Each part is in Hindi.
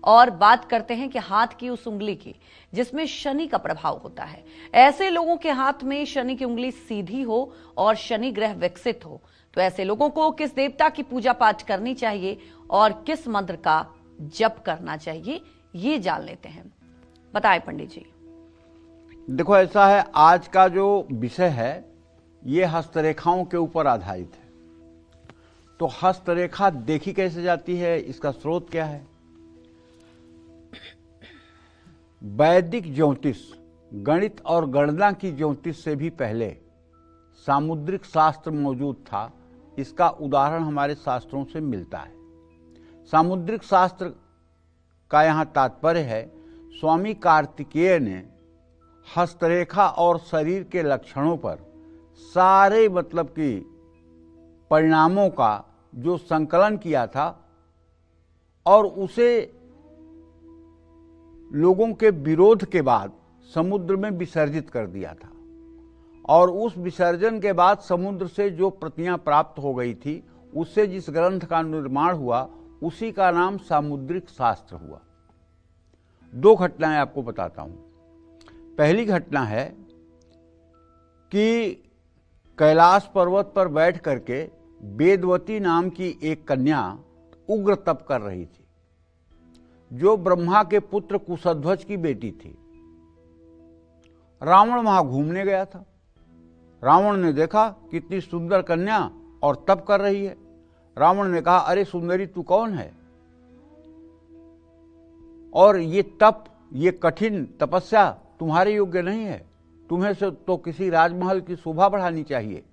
और बात करते हैं कि हाथ की उस उंगली की जिसमें शनि का प्रभाव होता है। ऐसे लोगों के हाथ में शनि की उंगली सीधी हो और शनि ग्रह विकसित हो तो ऐसे लोगों को किस देवता की पूजा पाठ करनी चाहिए और किस मंत्र का जप करना चाहिए, ये जान लेते हैं। बताएं पंडित जी। देखो, ऐसा है, आज का जो विषय है ये हस्तरेखाओं के ऊपर आधारित है। तो हस्तरेखा देखी कैसे जाती है, इसका स्रोत क्या है? वैदिक ज्योतिष, गणित और गणना की ज्योतिष से भी पहले सामुद्रिक शास्त्र मौजूद था। इसका उदाहरण हमारे शास्त्रों से मिलता है। सामुद्रिक शास्त्र का यहाँ तात्पर्य है, स्वामी कार्तिकेय ने हस्तरेखा और शरीर के लक्षणों पर सारे मतलब कि परिणामों का जो संकलन किया था और उसे लोगों के विरोध के बाद समुद्र में विसर्जित कर दिया था। और उस विसर्जन के बाद समुद्र से जो प्रतियां प्राप्त हो गई थी, उससे जिस ग्रंथ का निर्माण हुआ उसी का नाम सामुद्रिक शास्त्र हुआ। दो घटनाएं आपको बताता हूं। पहली घटना है कि कैलाश पर्वत पर बैठ करके वेदवती नाम की एक कन्या उग्र तप कर रही थी, जो ब्रह्मा के पुत्र कुशध्वज की बेटी थी। रावण वहां घूमने गया था। रावण ने देखा कितनी सुंदर कन्या और तप कर रही है। रावण ने कहा, अरे सुंदरी, तू कौन है? और ये तप, ये कठिन तपस्या तुम्हारे योग्य नहीं है। तुम्हें से तो किसी राजमहल की शोभा बढ़ानी चाहिए।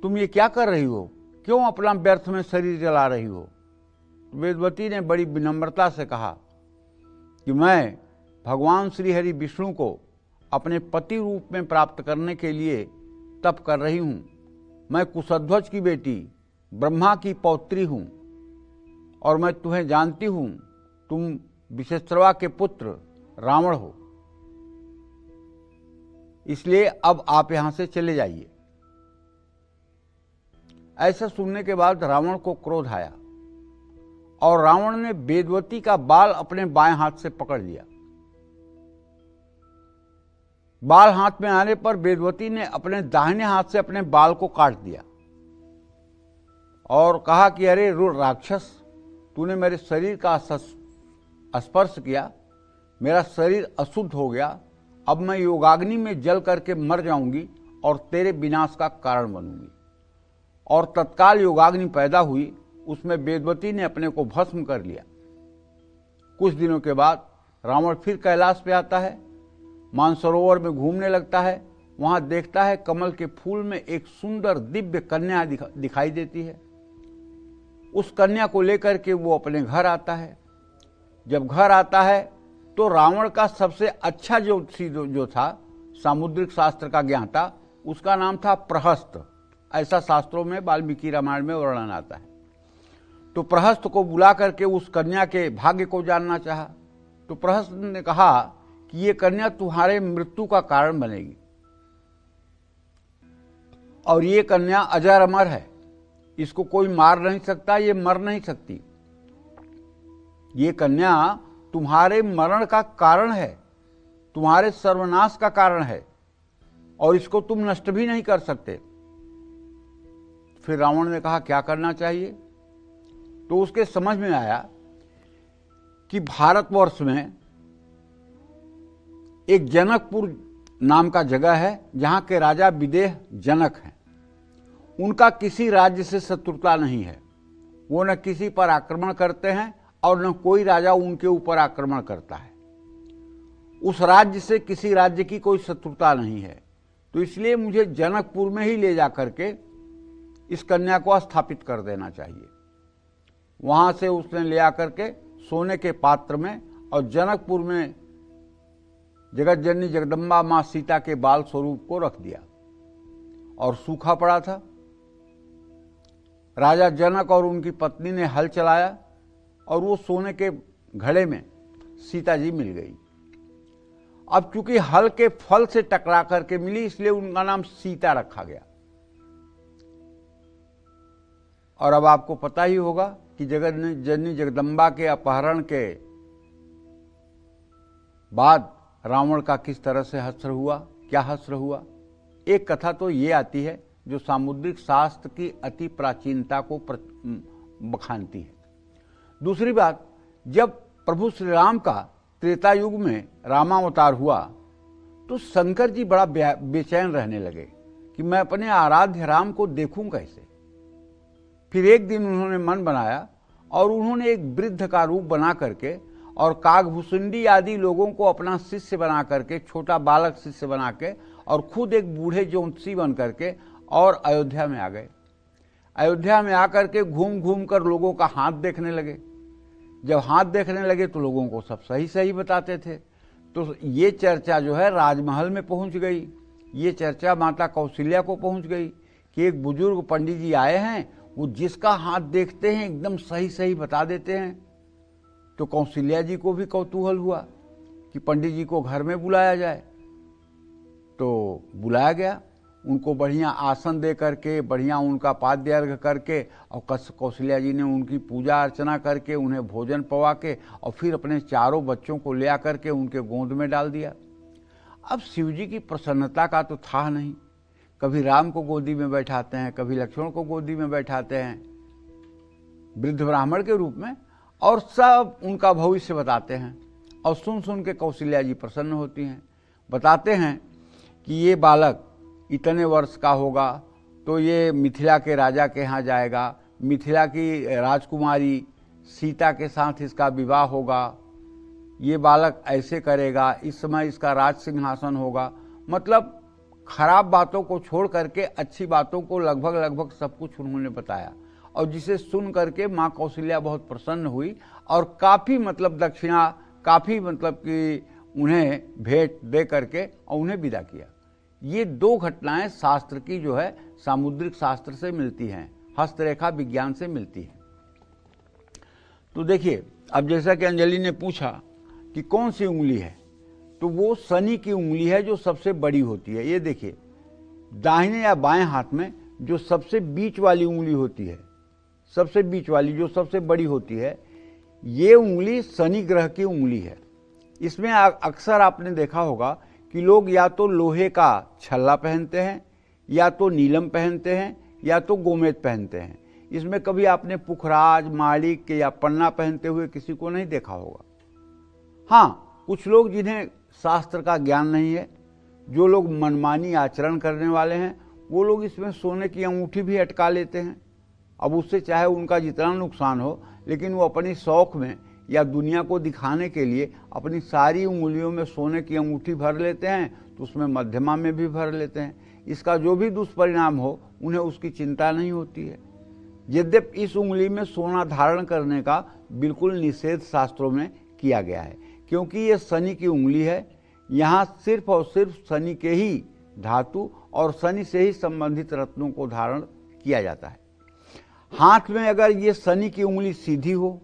तुम ये क्या कर रही हो? क्यों अपना व्यर्थ में शरीर जला रही हो? वेदवती ने बड़ी विनम्रता से कहा कि मैं भगवान श्री हरि विष्णु को अपने पति रूप में प्राप्त करने के लिए तप कर रही हूं। मैं कुशध्वज की बेटी, ब्रह्मा की पौत्री हूं और मैं तुम्हें जानती हूं, तुम विशेश्रवा के पुत्र रावण हो। इसलिए अब आप यहां से चले जाइए। ऐसा सुनने के बाद रावण को क्रोध आया और रावण ने वेदवती का बाल अपने बाएं हाथ से पकड़ लिया। बाल हाथ में आने पर वेदवती ने अपने दाहिने हाथ से अपने बाल को काट दिया और कहा कि अरे राक्षस, तूने मेरे शरीर का स्पर्श किया, मेरा शरीर अशुद्ध हो गया। अब मैं योगाग्नि में जल करके मर जाऊंगी और तेरे विनाश का कारण बनूंगी। और तत्काल योगाग्नि पैदा हुई, उसमें वेदवती ने अपने को भस्म कर लिया। कुछ दिनों के बाद रावण फिर कैलाश पे आता है, मानसरोवर में घूमने लगता है। वहां देखता है कमल के फूल में एक सुंदर दिव्य कन्या दिखाई देती है। उस कन्या को लेकर के वो अपने घर आता है। जब घर आता है तो रावण का सबसे अच्छा ज्योतिषी जो था, सामुद्रिक शास्त्र का ज्ञाता, उसका नाम था प्रहस्त। ऐसा शास्त्रों में वाल्मीकि रामायण में वर्णन आता है। तो प्रहस्त को बुला करके उस कन्या के भाग्य को जानना चाहा। तो प्रहस्त ने कहा कि ये कन्या तुम्हारे मृत्यु का कारण बनेगी और ये कन्या अजर अमर है, इसको कोई मार नहीं सकता, ये मर नहीं सकती। ये कन्या तुम्हारे मरण का कारण है, तुम्हारे सर्वनाश का कारण है और इसको तुम नष्ट भी नहीं कर सकते। फिर रावण ने कहा, क्या करना चाहिए? तो उसके समझ में आया कि भारतवर्ष में एक जनकपुर नाम का जगह है, जहां के राजा विदेह जनक हैं। उनका किसी राज्य से शत्रुता नहीं है। वो न किसी पर आक्रमण करते हैं और न कोई राजा उनके ऊपर आक्रमण करता है। उस राज्य से किसी राज्य की कोई शत्रुता नहीं है। तो इसलिए मुझे जनकपुर में ही ले जा करके इस कन्या को स्थापित कर देना चाहिए। वहां से उसने ले आकर के सोने के पात्र में और जनकपुर में जगत जननी जगदम्बा मां सीता के बाल स्वरूप को रख दिया और सूखा पड़ा था। राजा जनक और उनकी पत्नी ने हल चलाया और वो सोने के घड़े में सीता जी मिल गई। अब चूंकि हल के फल से टकरा करके मिली, इसलिए उनका नाम सीता रखा गया। और अब आपको पता ही होगा कि जननी जगदम्बा के अपहरण के बाद रावण का किस तरह से हश्र हुआ, क्या हश्र हुआ। एक कथा तो ये आती है जो सामुद्रिक शास्त्र की अति प्राचीनता को बखानती है। दूसरी बात, जब प्रभु श्री राम का त्रेता युग में रामावतार हुआ तो शंकर जी बड़ा बेचैन रहने लगे कि मैं अपने आराध्य राम को देखूं कैसे। फिर एक दिन उन्होंने मन बनाया और उन्होंने एक वृद्ध का रूप बना करके और कागभूषुंडी आदि लोगों को अपना शिष्य बना करके, छोटा बालक शिष्य बना के, और खुद एक बूढ़े ज्योतिषी बन करके और अयोध्या में आ गए। अयोध्या में आकर के घूम घूम कर लोगों का हाथ देखने लगे। जब हाथ देखने लगे तो लोगों को सब सही सही बताते थे। तो ये चर्चा जो है राजमहल में पहुंच गई। ये चर्चा माता कौशल्या को पहुंच गई कि एक बुजुर्ग पंडित जी आए हैं, वो जिसका हाथ देखते हैं एकदम सही सही बता देते हैं। तो कौशल्या जी को भी कौतूहल हुआ कि पंडित जी को घर में बुलाया जाए। तो बुलाया गया, उनको बढ़िया आसन दे करके, बढ़िया उनका पाद्य अर्घ करके, और कौशल्या जी ने उनकी पूजा अर्चना करके, उन्हें भोजन पवा के, और फिर अपने चारों बच्चों को ले आकर के उनके गोद में डाल दिया। अब शिव जी की प्रसन्नता का तो था नहीं। कभी राम को गोदी में बैठाते हैं, कभी लक्ष्मण को गोदी में बैठाते हैं वृद्ध ब्राह्मण के रूप में, और सब उनका भविष्य बताते हैं। और सुन सुन के कौशल्या जी प्रसन्न होती हैं। बताते हैं कि ये बालक इतने वर्ष का होगा तो ये मिथिला के राजा के यहाँ जाएगा, मिथिला की राजकुमारी सीता के साथ इसका विवाह होगा, ये बालक ऐसे करेगा, इस समय इसका राज सिंहासन होगा। मतलब खराब बातों को छोड़ करके अच्छी बातों को लगभग सब कुछ उन्होंने बताया, और जिसे सुन करके माँ कौशल्या बहुत प्रसन्न हुई और काफ़ी मतलब दक्षिणा, काफ़ी मतलब कि उन्हें भेंट दे करके और उन्हें विदा किया। ये दो घटनाएं शास्त्र की जो है सामुद्रिक शास्त्र से मिलती हैं, हस्तरेखा विज्ञान से मिलती है। तो देखिए, अब जैसा कि अंजलि ने पूछा कि कौन सी उंगली है, तो वो शनि की उंगली है जो सबसे बड़ी होती है। ये देखिए, दाहिने या बाएं हाथ में जो सबसे बीच वाली उंगली होती है, सबसे बीच वाली जो सबसे बड़ी होती है, ये उंगली शनि ग्रह की उंगली है। इसमें अक्सर आपने देखा होगा कि लोग या तो लोहे का छल्ला पहनते हैं, या तो नीलम पहनते हैं, या तो गोमेद पहनते हैं। इसमें कभी आपने पुखराज, माणिक या पन्ना पहनते हुए किसी को नहीं देखा होगा। हाँ, कुछ लोग जिन्हें शास्त्र का ज्ञान नहीं है, जो लोग मनमानी आचरण करने वाले हैं, वो लोग इसमें सोने की अंगूठी भी अटका लेते हैं। अब उससे चाहे उनका जितना नुकसान हो, लेकिन वो अपनी शौक में या दुनिया को दिखाने के लिए अपनी सारी उंगलियों में सोने की अंगूठी भर लेते हैं, तो उसमें मध्यमा में भी भर लेते हैं। इसका जो भी दुष्परिणाम हो उन्हें उसकी चिंता नहीं होती है। यद्यपि इस उंगली में सोना धारण करने का बिल्कुल निषेध शास्त्रों में किया गया है, क्योंकि ये शनि की उंगली है। यहाँ सिर्फ और सिर्फ शनि के ही धातु और शनि से ही संबंधित रत्नों को धारण किया जाता है। हाथ में अगर ये शनि की उंगली सीधी हो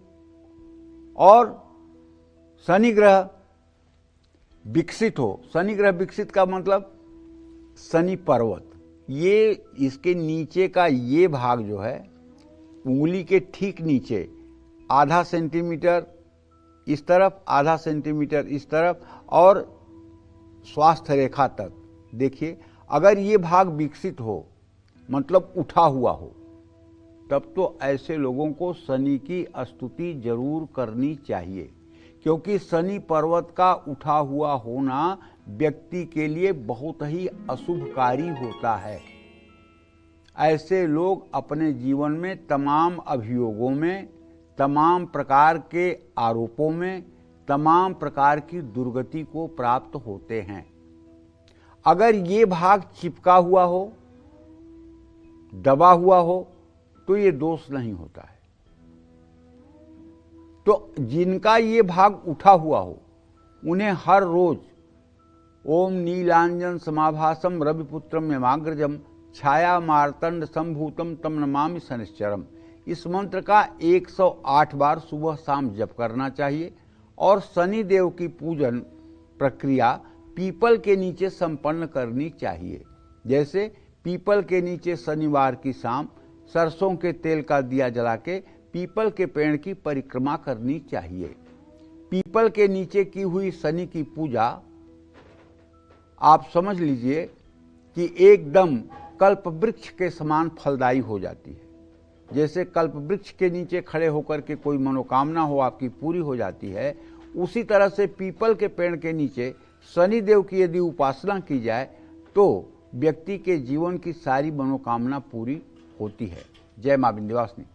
और शनि ग्रह विकसित हो, शनि ग्रह विकसित का मतलब शनि पर्वत, ये इसके नीचे का ये भाग जो है उंगली के ठीक नीचे आधा सेंटीमीटर इस तरफ, आधा सेंटीमीटर इस तरफ, और स्वास्थ्य रेखा तक देखिए, अगर ये भाग विकसित हो मतलब उठा हुआ हो, तब तो ऐसे लोगों को शनि की स्तुति जरूर करनी चाहिए, क्योंकि शनि पर्वत का उठा हुआ होना व्यक्ति के लिए बहुत ही अशुभकारी होता है। ऐसे लोग अपने जीवन में तमाम अभियोगों में, तमाम प्रकार के आरोपों में, तमाम प्रकार की दुर्गति को प्राप्त होते हैं। अगर ये भाग चिपका हुआ हो, दबा हुआ हो, तो ये दोष नहीं होता है। तो जिनका ये भाग उठा हुआ हो, उन्हें हर रोज ओम नीलांजन समाभासम रविपुत्रम यमाग्रजम छाया मार्तंड संभूतम तम नमामि शनिश्चरम, इस मंत्र का 108 बार सुबह शाम जप करना चाहिए। और शनि देव की पूजन प्रक्रिया पीपल के नीचे संपन्न करनी चाहिए। जैसे पीपल के नीचे शनिवार की शाम सरसों के तेल का दिया जला के पीपल के पेड़ की परिक्रमा करनी चाहिए। पीपल के नीचे की हुई शनि की पूजा आप समझ लीजिए कि एकदम कल्प वृक्ष के समान फलदायी हो जाती है। जैसे कल्प वृक्ष के नीचे खड़े होकर के कोई मनोकामना हो आपकी पूरी हो जाती है, उसी तरह से पीपल के पेड़ के नीचे शनि देव की यदि उपासना की जाए तो व्यक्ति के जीवन की सारी मनोकामना पूरी होती है। जय मां विंध्यवासिनी।